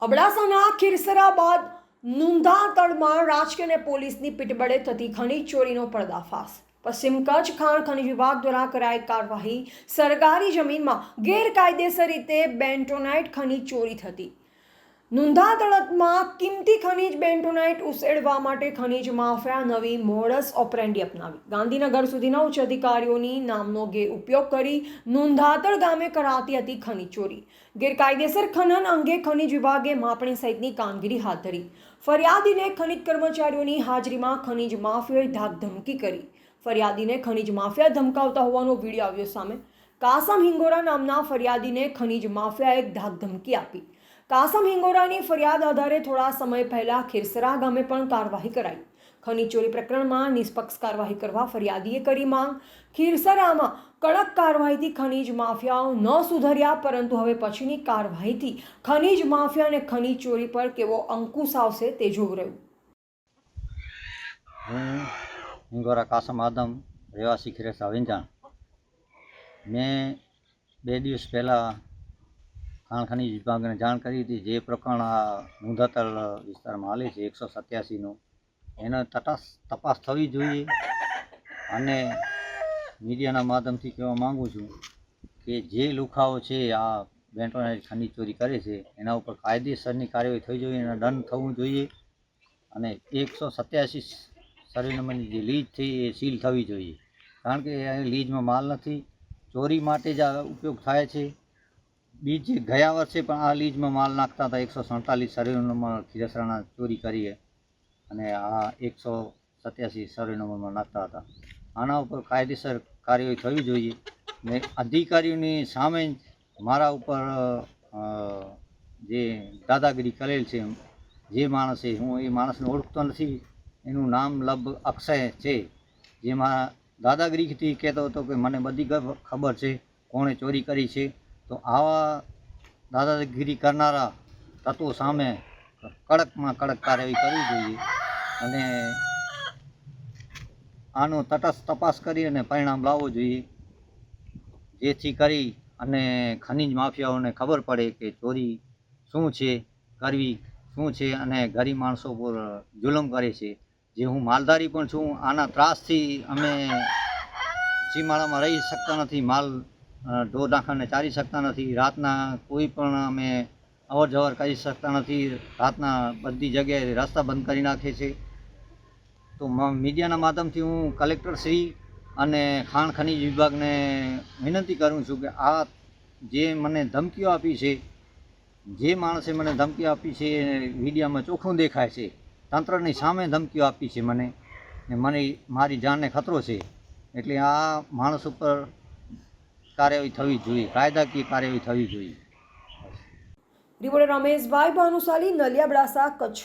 અબડાસાના ખીરસરા બાદ નુંધાતળમાં રાજકીય અને પોલીસની પીઠબળે થતી ખનીજ ચોરીનો પર્દાફાશ। પશ્ચિમ કચ્છ ખાણ ખનીજ વિભાગ દ્વારા કરાઈ કાર્યવાહી। સરકારી જમીનમાં ગેરકાયદેસર રીતે બેન્ટોનાઇટ ખનીજ ચોરી થતી। નુંધાતળમાં કિંમતી ખનીજ બેન્ટોનાઇટ ઉસેડવા માટે ખનીજ માફિયા નવી મોડસ ઓપરેન્ડી અપનાવી ગાંધીનગર સુધીના ઉચ્ચ અધિકારીઓની નામનો ઉપયોગ કરી નુંધાતળ ગામે કરાતી હતી ખનીજ ચોરી। ગેરકાયદેસર ખનન અંગે ખનીજ વિભાગે માપણી સહિતની કામગીરી હાથ ધરી। ફરિયાદીને ખનીજ કર્મચારીઓની હાજરીમાં ખનીજ માફિયાએ ધાકધમકી કરી। ફરિયાદીને ખનીજ માફિયા ધમકાવતા હોવાનો વિડીયો આવ્યો સામે। કાસમ હિંગોરા નામના ફરિયાદીને ખનીજ માફિયાએ ધાકધમકી આપી। કાસમ હિંગોરાની ફરિયાદ આધારે થોડા સમય પહેલા ખીરસરા ગામે પણ કાર્યવાહી કરાઈ। ખનીજ ચોરી પ્રકરણમાં નિષ્પક્ષ કાર્યવાહી કરવા ફરિયાદીએ કરી માંગ। ખીરસરામાં કડક કાર્યવાહીથી ખનીજ માફિયાઓ ન સુધર્યા, પરંતુ હવે પછીની કાર્યવાહીથી ખનીજ માફિયા અને ખનીજ ચોરી પર કેવો અંકુશ આવશે તે જોવું રહ્યું। હું હિંગોરા કાસમ આદમ, રહેવાસી ખીરસરા વિંજાણ। મેં 2 દિવસ પહેલાં ખાણ ખનીજ વિભાગને જાણ કરી હતી। જે પ્રકરણ આ નુંધાતળ વિસ્તારમાં હાલે છે 187નું, એનો તપાસ થવી જોઈએ। અને મીડિયાના માધ્યમથી કહેવા માગું છું કે જે લુખાઓ છે આ બેન્ટોનાઇટ ખનીજ ચોરી કરે છે એના ઉપર કાયદેસરની કાર્યવાહી થવી જોઈએ, એના દંડ થવું જોઈએ। અને 187 સર્વે નંબરની જે લીજ થઈ એ સીલ થવી જોઈએ, કારણ કે લીજમાં માલ નથી, ચોરી માટે જ આ ઉપયોગ થાય છે। બીજી ગયા વર્ષે પણ આ લીજમાં માલ નાખતા હતા। 147 સર્વે નંબર ખીરસરાના ચોરી કરીએ અને આ 187 સર્વે નંબરમાં નાખતા હતા। આના ઉપર કાયદેસર કાર્યવાહી થવી જોઈએ ને અધિકારીઓની સામે મારા ઉપર જે દાદાગીરી કરેલ છે, જે માણસે, હું એ માણસને ઓળખતો નથી, એનું નામ લગભગ અક્ષય છે, જેમાં દાદાગીરીથી કહેતો હતો કે મને બધી ખબર છે કોણે ચોરી કરી છે। તો આવા દાદાગીરી કરનારા તત્વો સામે કડકમાં કડક કાર્યવાહી કરવી જોઈએ અને આનો તટસ્થ તપાસ કરી અને પરિણામ લાવવું જોઈએ, જેથી કરી અને ખનીજ માફિયાઓને ખબર પડે કે ચોરી શું છે, કરવી શું છે અને ગરીબ માણસો પર જુલમ કરે છે। જે હું માલધારી પણ છું, આના ત્રાસથી અમે સીમાડામાં રહી શકતા નથી, માલ ઢોર નાખીને ચારી શકતા નથી, રાતના કોઈ પણ અમે અવર જવર કરી શકતા નથી। રાતના બધી જગ્યાએ રસ્તા બંધ કરી નાખે છે। તો મીડિયાના માધ્યમથી હું કલેક્ટરશ્રી અને ખાણ ખનીજ વિભાગને વિનંતી કરું છું કે આ જે મને ધમકીઓ આપી છે, જે માણસે મને ધમકીઓ આપી છે એ મીડિયામાં ચોખ્ખું દેખાય છે। તંત્રની સામે ધમકીઓ આપી છે મને, ને મારી જાનને ખતરો છે, એટલે આ માણસ ઉપર કાર્યવાહી થવી જોઈએ, કાયદાકીય કાર્યવાહી થવી જોઈએ। રિપોર્ટર રમેશભાઈ ભાનુશાલી, નલિયા, અબડાસા, કચ્છ।